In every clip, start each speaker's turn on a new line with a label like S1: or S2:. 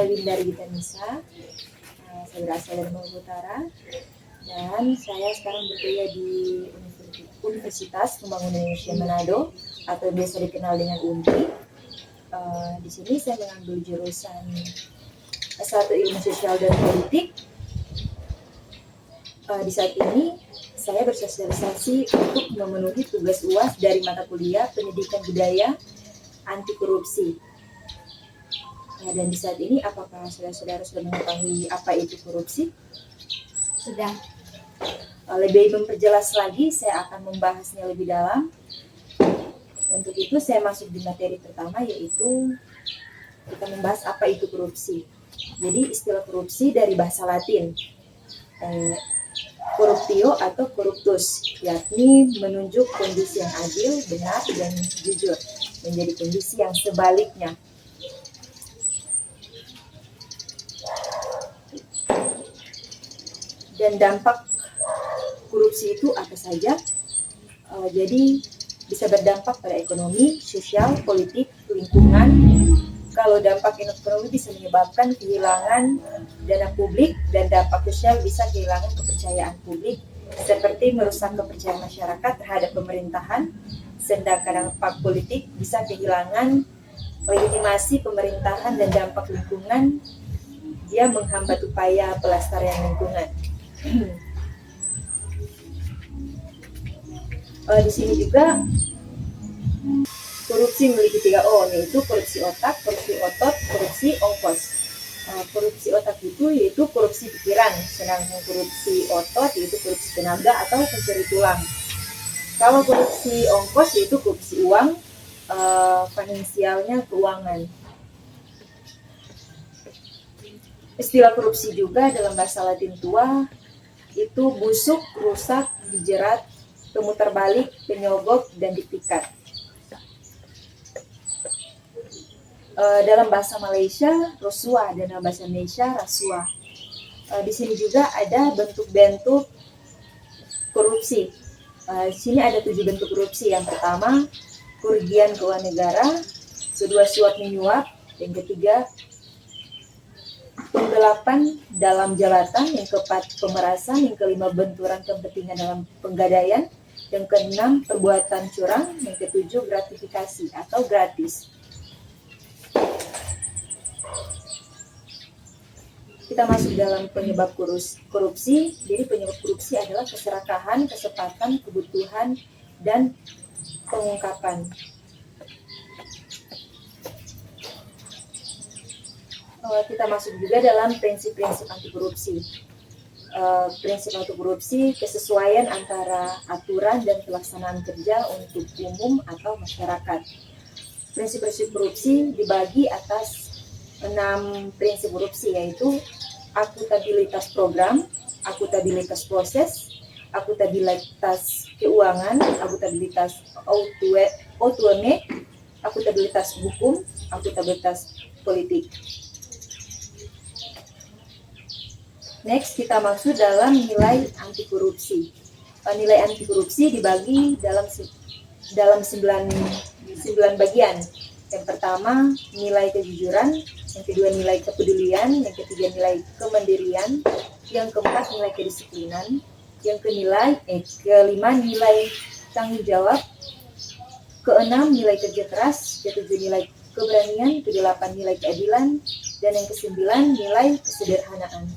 S1: saya Winda Gita Nisa, saya berasal dari Maluku Utara, dan saya sekarang berkuliah di Universitas Pembangunan Indonesia Manado, atau biasa dikenal dengan UNPI. Di sini saya mengambil jurusan S1 Ilmu Sosial dan Politik. Di saat ini saya bersosialisasi untuk memenuhi tugas UAS dari mata kuliah Pendidikan Budaya Anti Korupsi. Dan di saat ini, apakah saudara-saudara sudah mengetahui apa itu korupsi?
S2: Sudah.
S1: Lebih memperjelas lagi, saya akan membahasnya lebih dalam. Untuk itu, saya masuk di materi pertama, yaitu kita membahas apa itu korupsi. Jadi, istilah korupsi dari bahasa Latin, corruptio atau corruptus, yakni menunjuk kondisi yang adil, benar, dan jujur, menjadi kondisi yang sebaliknya. Dan dampak korupsi itu apa saja? Jadi bisa berdampak pada ekonomi, sosial, politik, lingkungan. Kalau dampak ekonomi bisa menyebabkan kehilangan dana publik, dan dampak sosial bisa kehilangan kepercayaan publik, seperti merusak kepercayaan masyarakat terhadap pemerintahan. Sedangkan dampak politik bisa kehilangan legitimasi pemerintahan, dan dampak lingkungan dia menghambat upaya pelestarian lingkungan. Di sini juga korupsi memiliki 3 O, yaitu korupsi otak, korupsi otot, korupsi ongkos. Korupsi otak itu yaitu korupsi pikiran, sedangkan korupsi otot yaitu korupsi tenaga atau pencuri tulang. Kalau korupsi ongkos yaitu korupsi uang, finansialnya keuangan. Istilah korupsi juga dalam bahasa Latin tua itu busuk, rusak, dijerat, pemutar balik, penyogok, dan dipikat. Dalam bahasa Malaysia, rasuah, dan dalam bahasa Indonesia, rasuah. Di sini juga ada bentuk-bentuk korupsi. Di sini ada 7 bentuk korupsi. Yang pertama, kerugian keuangan negara. Kedua, suap menyuap. Yang ketiga, penggelapan dalam jabatan. Yang keempat, pemerasan. Yang kelima, benturan kepentingan dalam penggadaian. Yang keenam, perbuatan curang. Yang ketujuh, gratifikasi atau gratis. Kita masuk dalam penyebab korupsi. Jadi penyebab korupsi adalah keserakahan, kesempatan, kebutuhan, dan pengungkapan. Kita masuk juga dalam prinsip-prinsip anti korupsi. Prinsip anti korupsi, kesesuaian antara aturan dan pelaksanaan kerja untuk umum atau masyarakat. Prinsip-prinsip korupsi dibagi atas 6 prinsip korupsi, yaitu akutabilitas program, akutabilitas proses, akutabilitas keuangan, akutabilitas autueme, akutabilitas hukum, akutabilitas politik. Next, kita masuk dalam nilai anti korupsi. Nilai anti korupsi dibagi dalam 9 bagian. Yang pertama, nilai kejujuran. Yang kedua, nilai kepedulian. Yang ketiga, nilai kemandirian. Yang keempat, nilai kedisiplinan. Yang kelima, nilai tanggung jawab. Keenam, nilai kerja keras. Ketujuh, nilai keberanian. Kedelapan, nilai keadilan. Dan yang kesembilan, nilai kesederhanaan.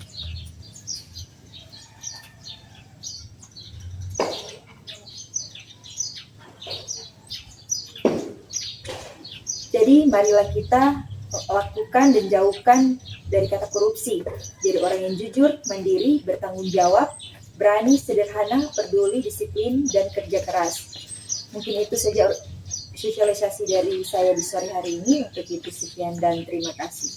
S1: Jadi marilah kita lakukan dan jauhkan dari kata korupsi. Jadi orang yang jujur, mandiri, bertanggung jawab, berani, sederhana, peduli, disiplin, dan kerja keras. Mungkin itu saja sosialisasi dari saya di sore hari ini. Untuk itu sekian dan terima kasih.